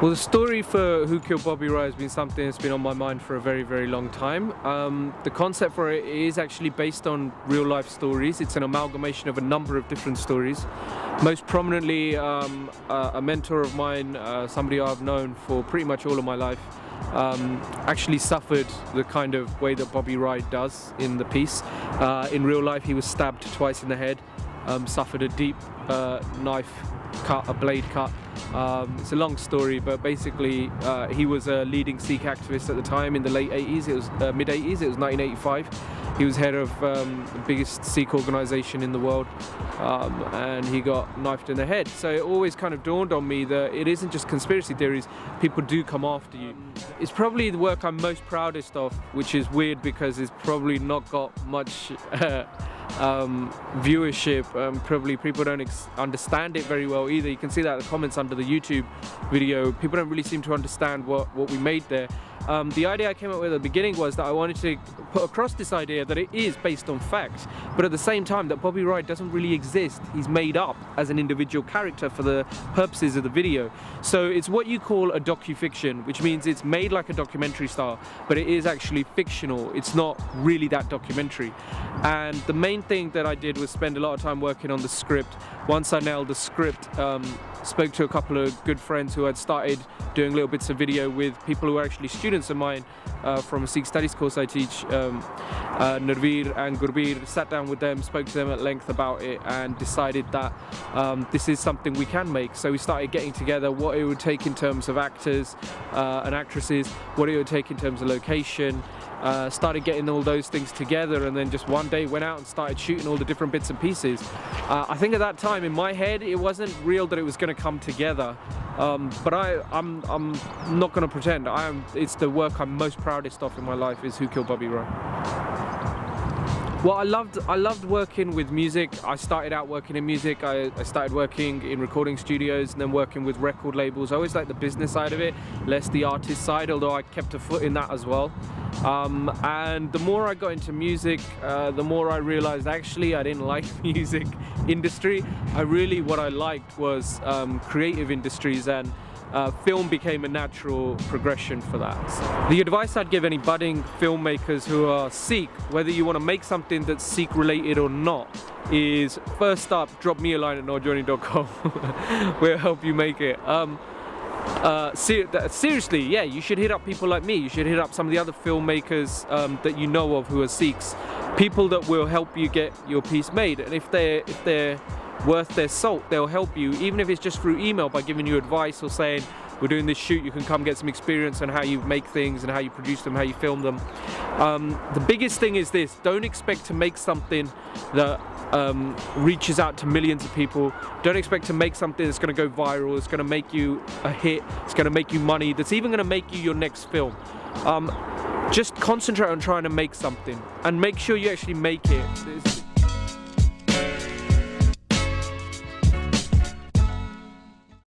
Well, the story for Who Killed Bobby Wright has been something that's been on my mind for a very, very long time. The concept for it is actually based on real life stories. It's an amalgamation of a number of different stories. Most prominently, a mentor of mine, somebody I've known for pretty much all of my life, actually suffered the kind of way that Bobby Wright does in the piece. In real life, he was stabbed twice in the head, suffered a deep knife cut, a blade cut. It's a long story, but basically he was a leading Sikh activist at the time in the late 80s, it was mid 80s, it was 1985. He was head of the biggest Sikh organization in the world, and he got knifed in the head. So it always kind of dawned on me that it isn't just conspiracy theories, people do come after you. It's probably the work I'm most proudest of, which is weird because it's probably not got much viewership. Probably people don't understand it very well either. You can see that in the comments under the YouTube video. People don't really seem to understand what we made there. The idea I came up with at the beginning was that I wanted to put across this idea that it is based on fact, but at the same time that Bobby Wright doesn't really exist. He's made up as an individual character for the purposes of the video. So it's what you call a docu-fiction, which means it's made like a documentary style, but it is actually fictional. It's not really that documentary. And the main thing that I did was spend a lot of time working on the script. Once I nailed the script, spoke to a couple of good friends who had started doing little bits of video with people who were actually students of mine from a Sikh studies course I teach, Narveer and Gurbir. Sat down with them, spoke to them at length about it, and decided that this is something we can make. So we started getting together what it would take in terms of actors and actresses, what it would take in terms of location, started getting all those things together, and then just one day went out and started shooting all the different bits and pieces. I think at that time in my head it wasn't real that it was going to come together, but I'm not going to pretend. It's the work I'm most proudest of in my life is Who Killed Bobby Wright. Well, I loved working with music. I started out working in music. I started working in recording studios and then working with record labels. I always liked the business side of it, less the artist side, although I kept a foot in that as well. And the more I got into music, the more I realized actually I didn't like the music industry. What I liked was creative industries, and film became a natural progression for that. The advice I'd give any budding filmmakers who are Sikh, whether you want to make something that's Sikh related or not, is first up, drop me a line at nordjourney.com. We'll help you make it. Seriously, yeah, you should hit up people like me. You should hit up some of the other filmmakers that you know of who are Sikhs. People that will help you get your piece made, and if they're worth their salt, they'll help you, even if it's just through email, by giving you advice or saying, we're doing this shoot, you can come get some experience on how you make things and how you produce them, how you film them. The biggest thing is this: don't expect to make something that reaches out to millions of people. Don't expect to make something that's going to go viral, it's going to make you a hit, it's going to make you money, that's even going to make you your next film. Just concentrate on trying to make something and make sure you actually make it.